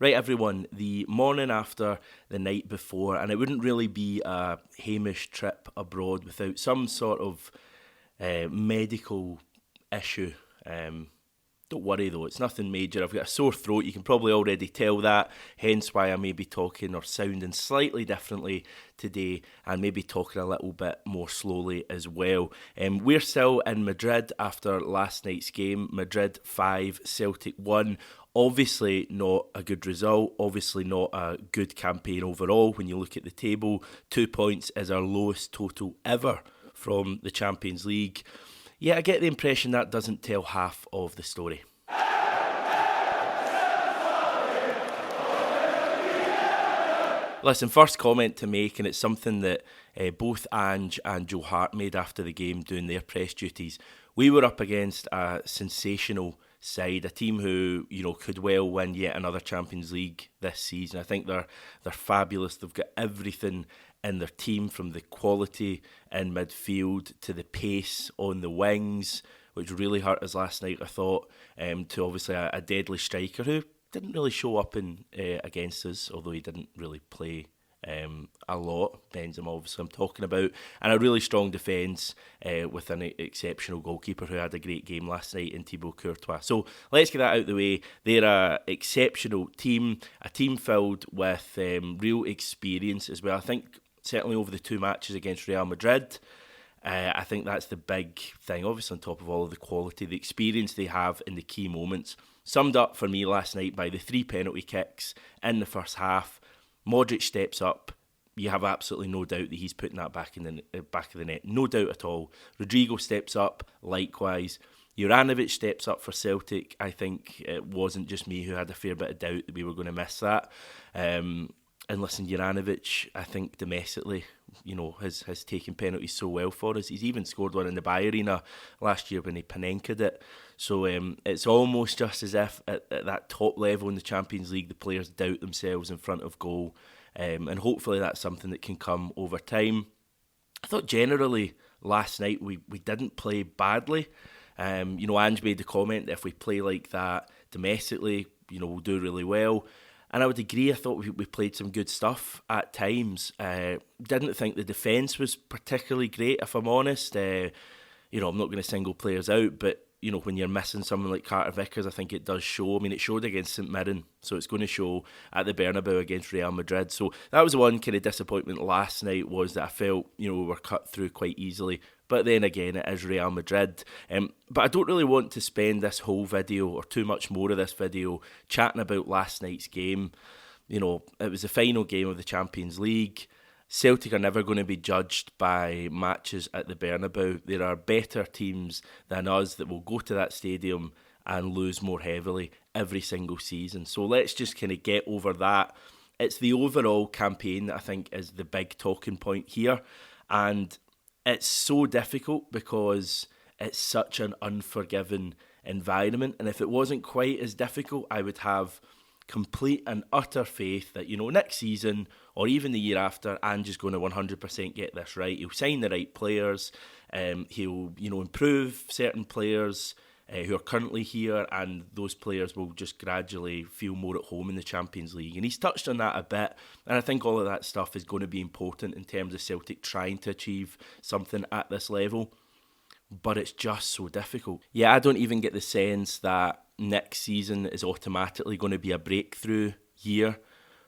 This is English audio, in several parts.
Right, everyone, the morning after the night before, and it wouldn't really be a Hamish trip abroad without some sort of medical issue. Don't worry though, it's nothing major. I've got a sore throat, you can probably already tell that, hence why I may be talking or sounding slightly differently today and maybe talking a little bit more slowly as well. We're still in Madrid after last night's game. Madrid 5, Celtic 1. Obviously not a good result, obviously not a good campaign overall. When you look at the table, 2 points is our lowest total ever from the Champions League. Yeah, I get the impression that doesn't tell half of the story. Listen, first comment to make, and it's something that both Ange and Joe Hart made after the game doing their press duties. We were up against a sensational side, a team who, could well win yet another Champions League this season. I think they're fabulous. They've got everything in their team, from the quality in midfield to the pace on the wings, which really hurt us last night, I thought, to obviously a deadly striker who didn't really show up against us, although he didn't really play a lot. Benzema, obviously, I'm talking about, and a really strong defence with an exceptional goalkeeper who had a great game last night in Thibaut Courtois. So let's get that out of the way. They're an exceptional team, a team filled with real experience as well. I think certainly over the two matches against Real Madrid, I think that's the big thing, obviously on top of all of the quality, the experience they have in the key moments. Summed up for me last night by the 3 penalty kicks in the first half. Modric steps up. You have absolutely no doubt that he's putting that back in the back of the net. No doubt at all. Rodrigo steps up, likewise. Juranovic steps up for Celtic. I think it wasn't just me who had a fair bit of doubt that we were going to miss that. And listen, Juranovic, I think domestically, has taken penalties so well for us. He's even scored one in the Bay Arena last year when he Panenka'd it. So it's almost just as if at that top level in the Champions League, the players doubt themselves in front of goal. And hopefully that's something that can come over time. I thought generally last night we didn't play badly. Ange made the comment that if we play like that domestically, we'll do really well. And I would agree, I thought we played some good stuff at times. Didn't think the defence was particularly great, if I'm honest. I'm not going to single players out, but when you're missing someone like Carter Vickers, I think it does show. I mean, it showed against St Mirren, so it's going to show at the Bernabeu against Real Madrid. So that was the one kind of disappointment last night, was that I felt, we were cut through quite easily. But then again, it is Real Madrid. But I don't really want to spend this whole video, or too much more of this video, chatting about last night's game. It was the final game of the Champions League. Celtic are never going to be judged by matches at the Bernabeu. There are better teams than us that will go to that stadium and lose more heavily every single season. So let's just kind of get over that. It's the overall campaign that I think is the big talking point here. And it's so difficult because it's such an unforgiving environment. And if it wasn't quite as difficult, I would have complete and utter faith that, next season or even the year after, Ange is going to 100% get this right. He'll sign the right players. He'll, improve certain players who are currently here, and those players will just gradually feel more at home in the Champions League. And he's touched on that a bit, and I think all of that stuff is going to be important in terms of Celtic trying to achieve something at this level. But it's just so difficult. Yeah, I don't even get the sense that next season is automatically going to be a breakthrough year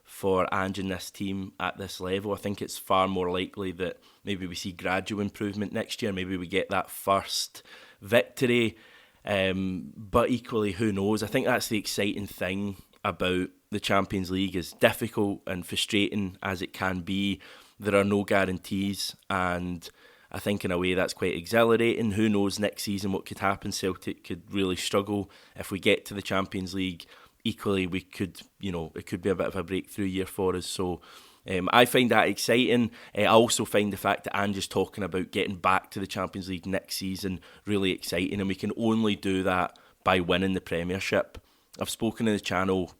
for Ange and this team at this level. I think it's far more likely that maybe we see gradual improvement next year. Maybe we get that first victory. But equally, who knows? I think that's the exciting thing about the Champions League, as difficult and frustrating as it can be. There are no guarantees, and I think in a way that's quite exhilarating. Who knows next season what could happen? Celtic could really struggle if we get to the Champions League. Equally, we could, it could be a bit of a breakthrough year for us. So I find that exciting. I also find the fact that Ange is talking about getting back to the Champions League next season really exciting, and we can only do that by winning the Premiership. I've spoken on the channel,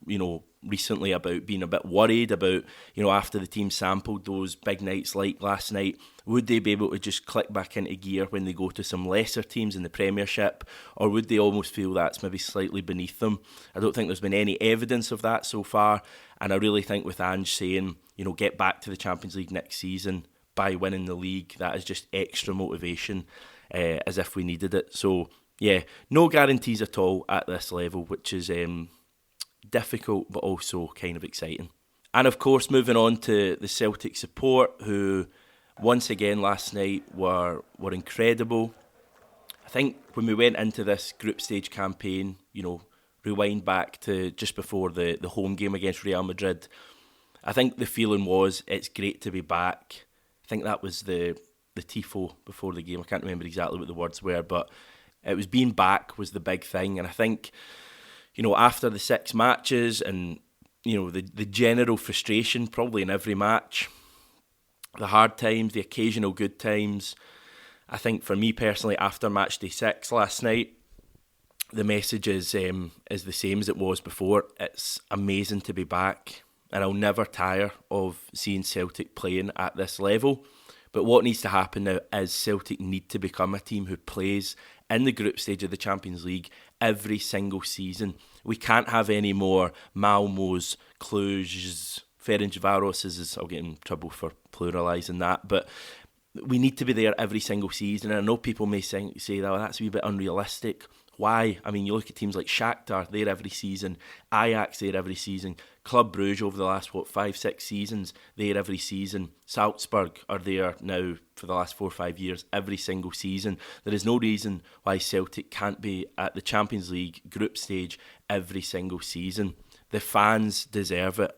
recently about being a bit worried about, after the team sampled those big nights like last night, would they be able to just click back into gear when they go to some lesser teams in the Premiership, or would they almost feel that's maybe slightly beneath them? I don't think there's been any evidence of that so far, and I really think with Ange saying, get back to the Champions League next season by winning the league, that is just extra motivation, as if we needed it. So, yeah, no guarantees at all at this level, which is difficult but also kind of exciting. And of course, moving on to the Celtic support, who once again last night were incredible. I think when we went into this group stage campaign, rewind back to just before the home game against Real Madrid, I think the feeling was it's great to be back. I think that was the tifo before the game. I can't remember exactly what the words were, but it was being back was the big thing. And I think, after the 6 matches and, the general frustration probably in every match, the hard times, the occasional good times, I think for me personally, after match day 6 last night, the message is the same as it was before. It's amazing to be back, and I'll never tire of seeing Celtic playing at this level. But what needs to happen now is Celtic need to become a team who plays in the group stage of the Champions League every single season. We can't have any more Malmos, Clujs, Ferencvaroses. I'll get in trouble for pluralising that, but we need to be there every single season. And I know people may say that that's a wee bit unrealistic. Why? I mean, you look at teams like Shakhtar, they're every season. Ajax, they're every season. Club Brugge over the last, 5-6 seasons, they're every season. Salzburg are there now for the last 4 or 5 years, every single season. There is no reason why Celtic can't be at the Champions League group stage every single season. The fans deserve it.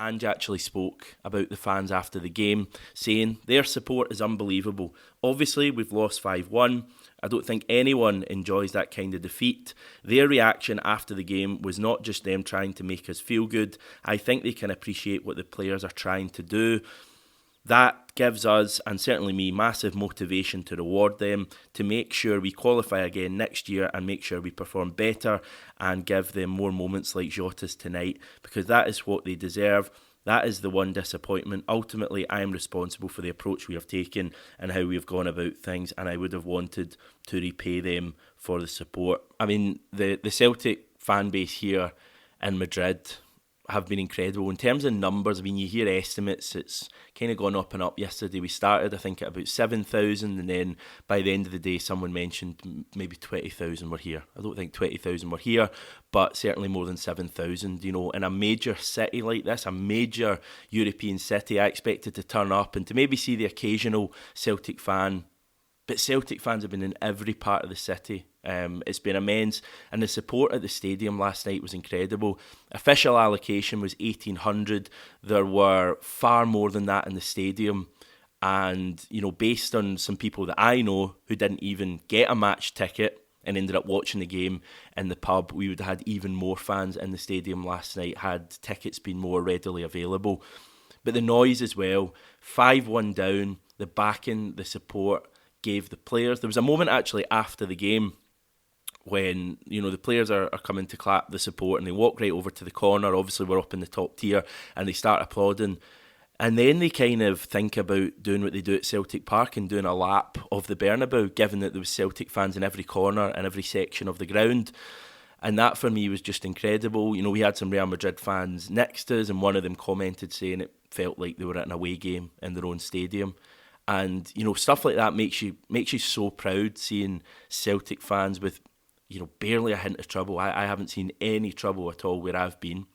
Ange actually spoke about the fans after the game, saying their support is unbelievable. Obviously, we've lost 5-1. I don't think anyone enjoys that kind of defeat. Their reaction after the game was not just them trying to make us feel good. I think they can appreciate what the players are trying to do. That gives us, and certainly me, massive motivation to reward them, to make sure we qualify again next year and make sure we perform better and give them more moments like Jota's tonight, because that is what they deserve. That is the one disappointment. Ultimately, I am responsible for the approach we have taken and how we have gone about things, and I would have wanted to repay them for the support. I mean, the Celtic fan base here in Madrid have been incredible. In terms of numbers, I mean, you hear estimates, it's kind of gone up and up. Yesterday we started, I think, at about 7,000, and then by the end of the day, someone mentioned maybe 20,000 were here. I don't think 20,000 were here, but certainly more than 7,000. In a major city like this, a major European city, I expected to turn up and to maybe see the occasional Celtic fan. But Celtic fans have been in every part of the city. It's been immense, and the support at the stadium last night was incredible. Official allocation was 1,800. There were far more than that in the stadium, and based on some people that I know who didn't even get a match ticket and ended up watching the game in the pub, we would have had even more fans in the stadium last night had tickets been more readily available. But the noise as well, 5-1 down, the backing, the support gave the players. There was a moment actually after the game when the players are coming to clap the support, and they walk right over to the corner. Obviously we're up in the top tier, and they start applauding, and then they kind of think about doing what they do at Celtic Park and doing a lap of the Bernabeu, given that there was Celtic fans in every corner and every section of the ground. And that for me was just incredible. We had some Real Madrid fans next to us, and one of them commented saying it felt like they were at an away game in their own stadium. And stuff like that makes you so proud, seeing Celtic fans with barely a hint of trouble. I haven't seen any trouble at all where I've been.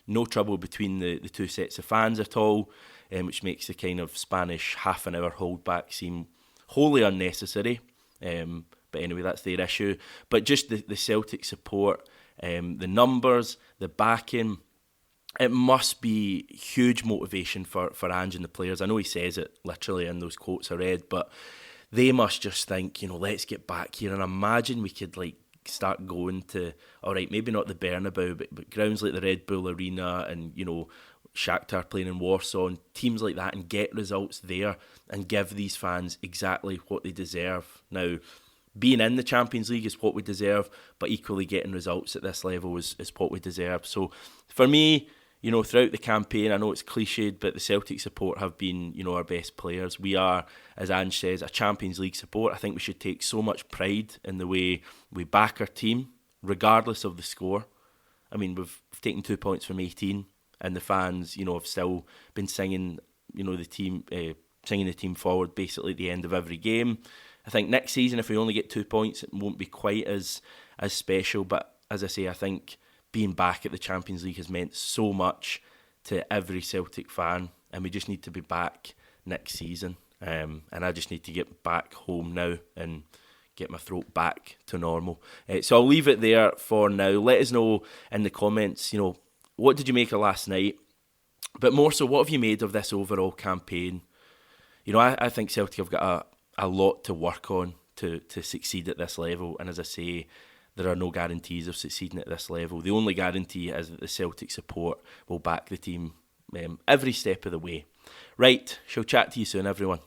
No trouble between the two sets of fans at all, which makes the kind of Spanish half an hour holdback seem wholly unnecessary. But anyway, that's their issue. But just the Celtic support, the numbers, the backing, it must be huge motivation for Ange and the players. I know he says it literally in those quotes I read, but they must just think, let's get back here. And imagine we could start going to, all right, maybe not the Bernabeu, but grounds like the Red Bull Arena and, Shakhtar playing in Warsaw and teams like that, and get results there and give these fans exactly what they deserve. Now, being in the Champions League is what we deserve, but equally getting results at this level is what we deserve. So for me, throughout the campaign, I know it's cliched, but the Celtic support have been, our best players. We are, as Ange says, a Champions League support. I think we should take so much pride in the way we back our team, regardless of the score. I mean, we've taken 2 points from 18, and the fans, have still been singing, singing the team forward basically at the end of every game. I think next season, if we only get 2 points, it won't be quite as special. But as I say, I think being back at the Champions League has meant so much to every Celtic fan, and we just need to be back next season. And I just need to get back home now and get my throat back to normal. So I'll leave it there for now. Let us know in the comments, what did you make of last night? But more so, what have you made of this overall campaign? I think Celtic have got a lot to work on to succeed at this level. And as I say, there are no guarantees of succeeding at this level. The only guarantee is that the Celtic support will back the team every step of the way. Right, shall chat to you soon, everyone.